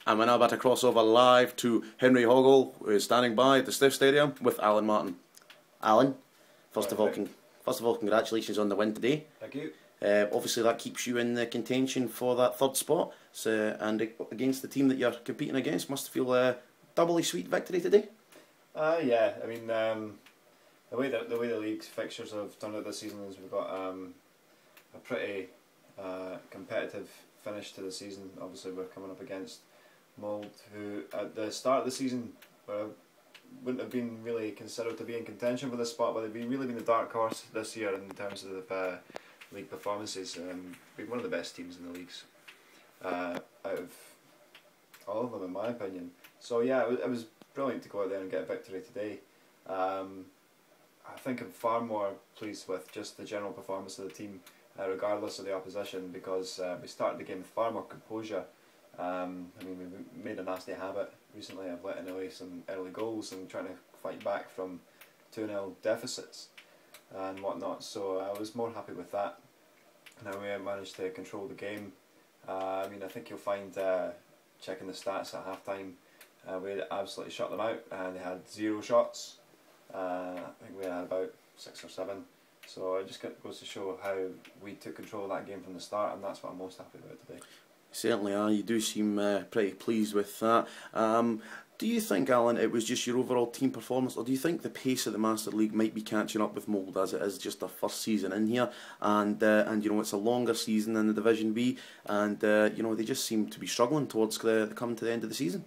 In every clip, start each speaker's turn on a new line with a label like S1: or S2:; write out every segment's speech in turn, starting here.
S1: And we're now about to cross over live to Henry Hoggle, who is standing by at the Stiff Stadium with Alan Martin. Alan, first of all, congratulations on the win today.
S2: Thank you.
S1: Obviously, that keeps you in the contention for that third spot. So, and against the team that you're competing against, must feel a doubly sweet victory today.
S2: Yeah, I mean, the way the league's fixtures have turned out this season is we've got a pretty competitive finish to the season. Obviously, we're coming up against Molde, who at the start of the season wouldn't have been really considered to be in contention for this spot, but they've really been the dark horse this year in terms of league performances. Been one of the best teams in the leagues out of all of them, in my opinion. So yeah, it was brilliant to go out there and get a victory today. I think I'm far more pleased with just the general performance of the team, regardless of the opposition, because we started the game with far more composure. I mean, we made a nasty habit recently of letting away some early goals and trying to fight back from 2-0 deficits and whatnot, so I was more happy with that. Now we managed to control the game. I mean, I think you'll find, checking the stats at half time, we had absolutely shut them out, and they had 0 shots. I think we had about 6 or 7, so it just goes to show how we took control of that game from the start, and that's what I'm most happy about today.
S1: Certainly are. You do seem pretty pleased with that. Do you think, Alan, it was just your overall team performance, or do you think the pace of the Master League might be catching up with Molde, as it is just their first season in here, and you know, it's a longer season than the Division B, and you know, they just seem to be struggling towards coming to the end of the season?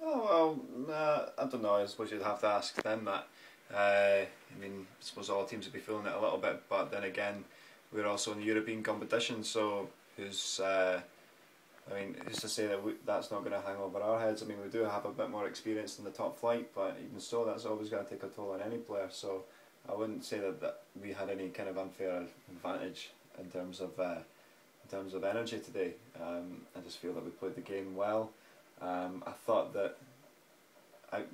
S2: Oh well, I don't know. I suppose you'd have to ask them that. I mean, I suppose all teams would be feeling it a little bit, but then again, we're also in European competition, so who's to say that that's not going to hang over our heads? I mean, we do have a bit more experience in the top flight, but even so, that's always going to take a toll on any player. So I wouldn't say that we had any kind of unfair advantage in terms of energy today. I just feel that we played the game well. I thought that I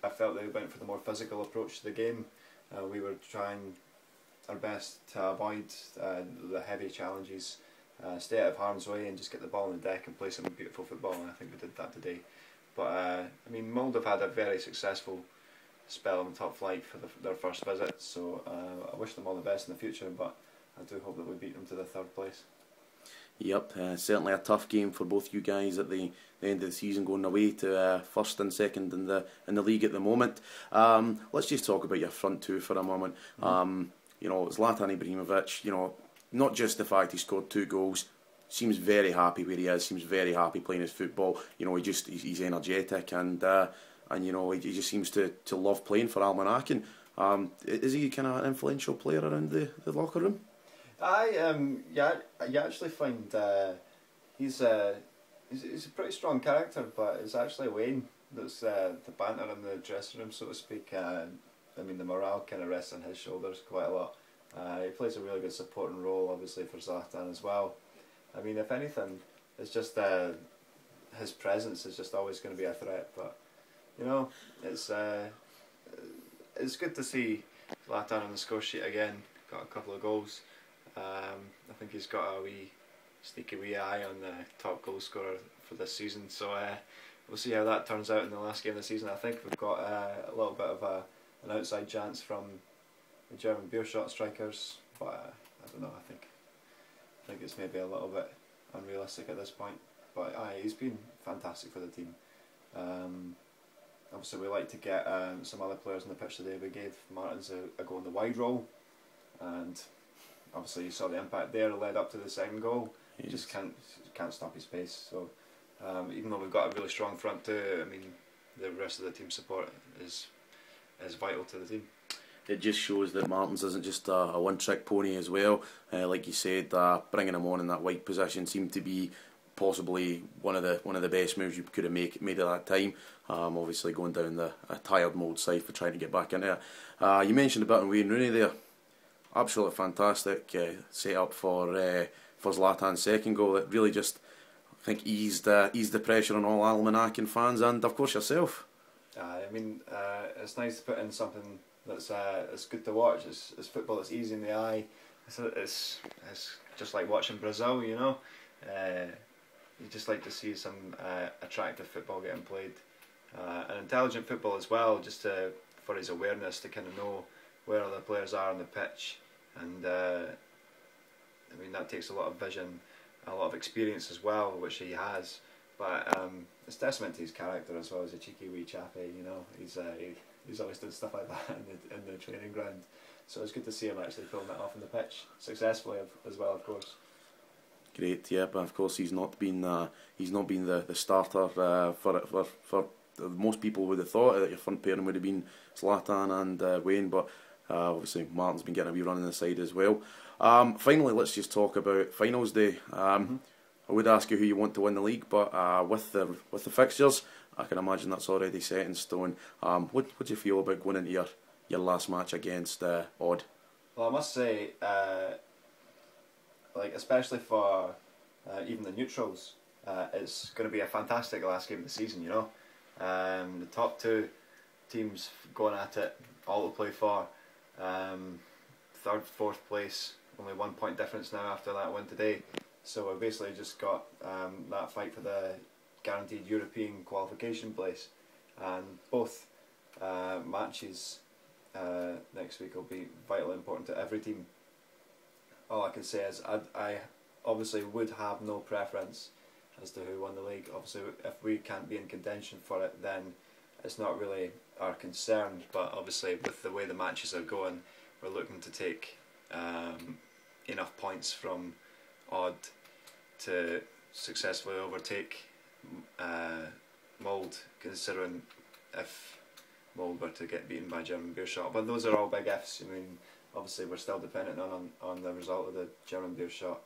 S2: felt that we went for the more physical approach to the game. We were trying our best to avoid the heavy challenges. Stay out of harm's way and just get the ball on the deck and play some beautiful football, and I think we did that today. But I mean, Molde have had a very successful spell in the top flight for their first visit, so I wish them all the best in the future, but I do hope that we beat them to the third place.
S1: Yep, certainly a tough game for both you guys at the end of the season, going away to first and second in the league at the moment. Let's just talk about your front two for a moment. You know, Zlatan Ibrahimovic, you know, not just the fact he scored 2 goals, seems very happy where he is, seems very happy playing his football. You know, he's energetic, and you know, he just seems to love playing for Alemannia. Is he kind of an influential player around the locker room?
S2: Yeah, you actually find he's a pretty strong character, but it's actually Wayne that's the banter in the dressing room, so to speak. I mean, the morale kind of rests on his shoulders quite a lot. He plays a really good supporting role, obviously, for Zlatan as well. I mean, if anything, it's just his presence is just always going to be a threat. But you know, it's good to see Zlatan on the score sheet again. Got a couple of goals. I think he's got a sneaky wee eye on the top goal scorer for this season. So we'll see how that turns out in the last game of the season. I think we've got a little bit of an outside chance from the German beer shot strikers, but I don't know. I think it's maybe a little bit unrealistic at this point. But he's been fantastic for the team. Obviously, we like to get some other players on the pitch today. We gave Martins a go in the wide role, and obviously you saw the impact there. Led up to the second goal. He just can't stop his pace. So even though we've got a really strong front two, I mean, the rest of the team support is vital to the team.
S1: It just shows that Martins isn't just a one-trick pony as well. Like you said, bringing him on in that wide position seemed to be possibly one of the best moves you could have made at that time. Obviously going down a tired Molde side for trying to get back in there. You mentioned a bit on Wayne Rooney there. Absolutely fantastic set up for Zlatan's second goal. It really just, I think, eased the pressure on all Alemannia fans and of course yourself.
S2: I mean, it's nice to put in something that's it's good to watch. It's football that's easy in the eye. It's just like watching Brazil, you know. you just like to see some attractive football getting played, and intelligent football as well, just for his awareness to kind of know where other players are on the pitch, and I mean that takes a lot of vision, a lot of experience as well, which he has. But it's testament to his character as well. As a cheeky wee chappy, you know. He's always done stuff like that in the training ground. So it's good to see him actually pulling it off on the pitch successfully as well, of course.
S1: Great, yeah, but of course he's not been the starter for most people would have thought that your front pairing would have been Zlatan and Wayne, but obviously Martin's been getting a wee run on the side as well. Finally, let's just talk about finals day. I would ask you who you want to win the league, but with the fixtures, I can imagine that's already set in stone. What do you feel about going into your last match against Odd?
S2: Well, I must say, especially for even the neutrals, it's going to be a fantastic last game of the season. You know, the top two teams going at it, all to play for. Third, fourth place, only 1 point difference now after that win today. So we've basically just got that fight for the guaranteed European qualification place, and both matches next week will be vitally important to every team. All I can say is I obviously would have no preference as to who won the league. Obviously, if we can't be in contention for it, then it's not really our concern. But obviously, with the way the matches are going, we're looking to take enough points from Odd to successfully overtake Molde, considering if Molde were to get beaten by German Beerschot. But those are all big ifs. I mean, obviously we're still dependent on the result of the German Beerschot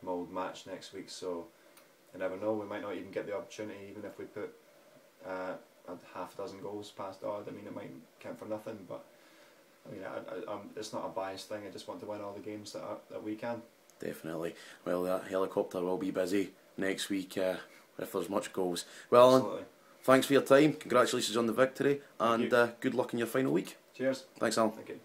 S2: Molde match next week, so you never know, we might not even get the opportunity, even if we put a half dozen goals past Odd. I mean, it might count for nothing, but I mean, it's not a biased thing. I just want to win all the games that we can.
S1: Definitely. Well, that helicopter will be busy next week if there's much goals. Well, Alan, thanks for your time. Congratulations on the victory, and good luck in your final week.
S2: Cheers.
S1: Thanks, Alan.
S2: Thank you.